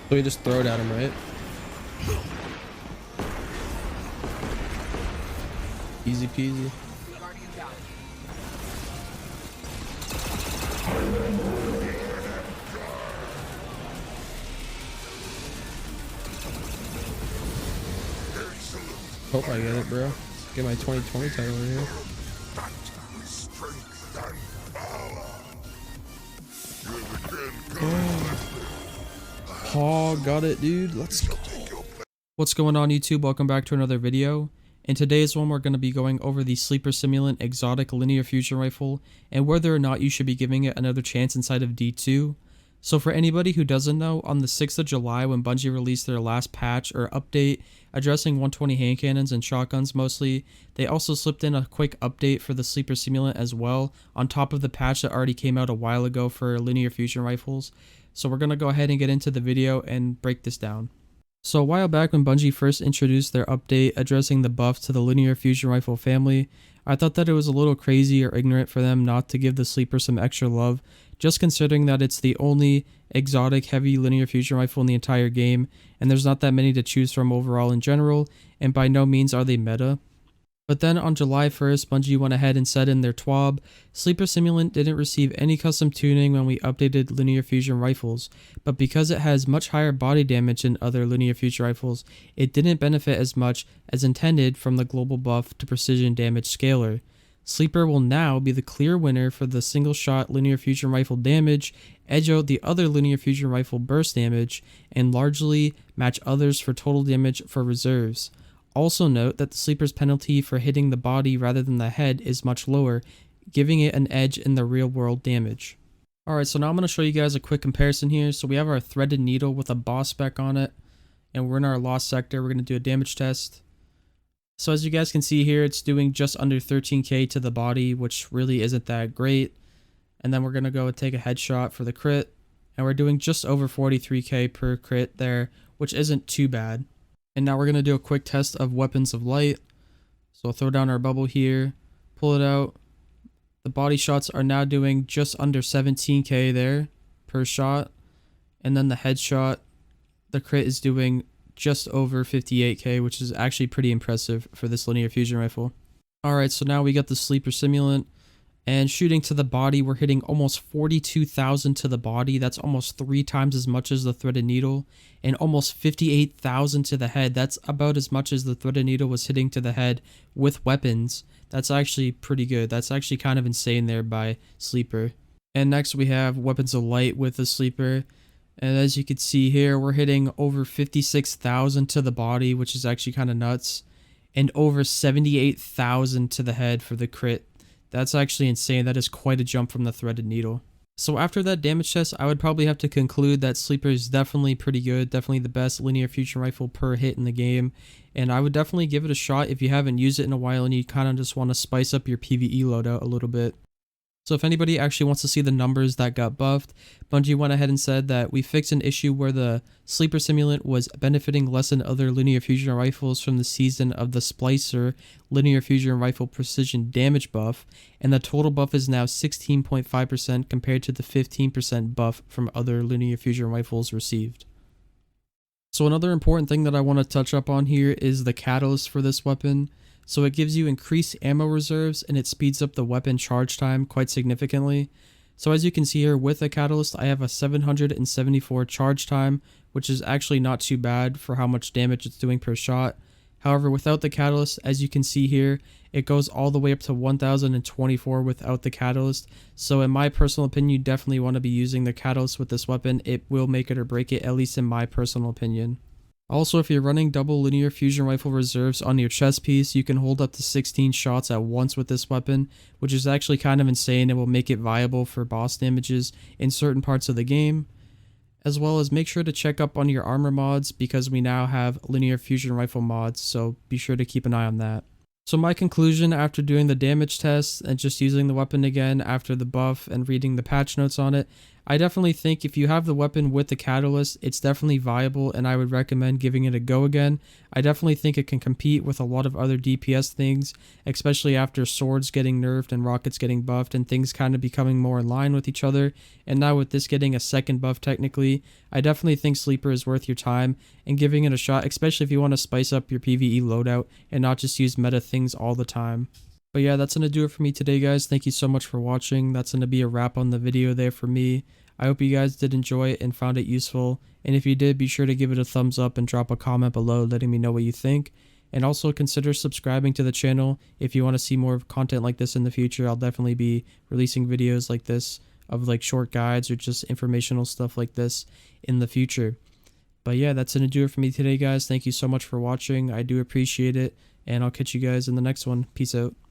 So we just throw it at him, right? Easy peasy. Hope I get it, bro. Get my 2020 title right here. Oh, got it, dude. Let's go. What's going on, YouTube? Welcome back to another video. In today's one, we're going to be going over the Sleeper Simulant exotic linear fusion rifle and whether or not you should be giving it another chance inside of D2. So for anybody who doesn't know, on the 6th of July when Bungie released their last patch or update addressing 120 hand cannons and shotguns mostly, they also slipped in a quick update for the Sleeper Simulant as well on top of the patch that already came out a while ago for linear fusion rifles. So we're going to go ahead and get into the video and break this down. So a while back when Bungie first introduced their update addressing the buff to the linear fusion rifle family, I thought that it was a little crazy or ignorant for them not to give the Sleeper some extra love, just considering that it's the only exotic heavy linear fusion rifle in the entire game, and there's not that many to choose from overall in general, and by no means are they meta. But then on July 1st, Bungie went ahead and said in their TWAB, Sleeper Simulant didn't receive any custom tuning when we updated linear fusion rifles, but because it has much higher body damage than other linear fusion rifles, it didn't benefit as much as intended from the global buff to precision damage scaler. Sleeper will now be the clear winner for the single shot linear fusion rifle damage, edge out the other linear fusion rifle burst damage, and largely match others for total damage for reserves. Also note that the Sleeper's penalty for hitting the body rather than the head is much lower, giving it an edge in the real world damage. Alright, so now I'm going to show you guys a quick comparison here. So we have our threaded needle with a boss spec on it, and we're in our lost sector. We're going to do a damage test. So as you guys can see here, it's doing just under 13k to the body, which really isn't that great. And then we're going to go and take a headshot for the crit, and we're doing just over 43k per crit there, which isn't too bad. And now we're going to do a quick test of weapons of light. So I'll throw down our bubble here, pull it out. The body shots are now doing just under 17k there per shot. And then the headshot, the crit is doing just over 58k, which is actually pretty impressive for this linear fusion rifle. Alright, so now we got the Sleeper Simulant. And shooting to the body, we're hitting almost 42,000 to the body. That's almost 3 times as much as the threaded needle. And almost 58,000 to the head. That's about as much as the threaded needle was hitting to the head with weapons. That's actually pretty good. That's actually kind of insane there by Sleeper. And next we have weapons of light with the Sleeper. And as you can see here, we're hitting over 56,000 to the body, which is actually kind of nuts. And over 78,000 to the head for the crit. That's actually insane. That is quite a jump from the threaded needle. So after that damage test, I would probably have to conclude that Sleeper is definitely pretty good. Definitely the best linear fusion rifle per hit in the game. And I would definitely give it a shot if you haven't used it in a while and you kind of just want to spice up your PvE loadout a little bit. So if anybody actually wants to see the numbers that got buffed, Bungie went ahead and said that we fixed an issue where the Sleeper Simulant was benefiting less than other linear fusion rifles from the season of the Splicer linear fusion rifle precision damage buff, and the total buff is now 16.5% compared to the 15% buff from other linear fusion rifles received. So another important thing that I want to touch up on here is the catalyst for this weapon. So it gives you increased ammo reserves and it speeds up the weapon charge time quite significantly. So as you can see here with the catalyst, I have a 774 charge time, which is actually not too bad for how much damage it's doing per shot. However, without the catalyst, as you can see here, it goes all the way up to 1024 without the catalyst. So in my personal opinion, you definitely want to be using the catalyst with this weapon. It will make it or break it, at least in my personal opinion. Also, if you're running double linear fusion rifle reserves on your chest piece, you can hold up to 16 shots at once with this weapon, which is actually kind of insane and will make it viable for boss damages in certain parts of the game. As well as make sure to check up on your armor mods because we now have linear fusion rifle mods, so be sure to keep an eye on that. So my conclusion after doing the damage test and just using the weapon again after the buff and reading the patch notes on it, I definitely think if you have the weapon with the catalyst, it's definitely viable, and I would recommend giving it a go again. I definitely think it can compete with a lot of other DPS things, especially after swords getting nerfed and rockets getting buffed and things kind of becoming more in line with each other. And now with this getting a second buff technically, I definitely think Sleeper is worth your time and giving it a shot, especially if you want to spice up your PvE loadout and not just use meta things all the time. But yeah, that's going to do it for me today, guys. Thank you so much for watching. That's going to be a wrap on the video there for me. I hope you guys did enjoy it and found it useful. And if you did, be sure to give it a thumbs up and drop a comment below letting me know what you think. And also consider subscribing to the channel if you want to see more content like this in the future. I'll definitely be releasing videos like this of like short guides or just informational stuff like this in the future. But yeah, that's going to do it for me today, guys. Thank you so much for watching. I do appreciate it. And I'll catch you guys in the next one. Peace out.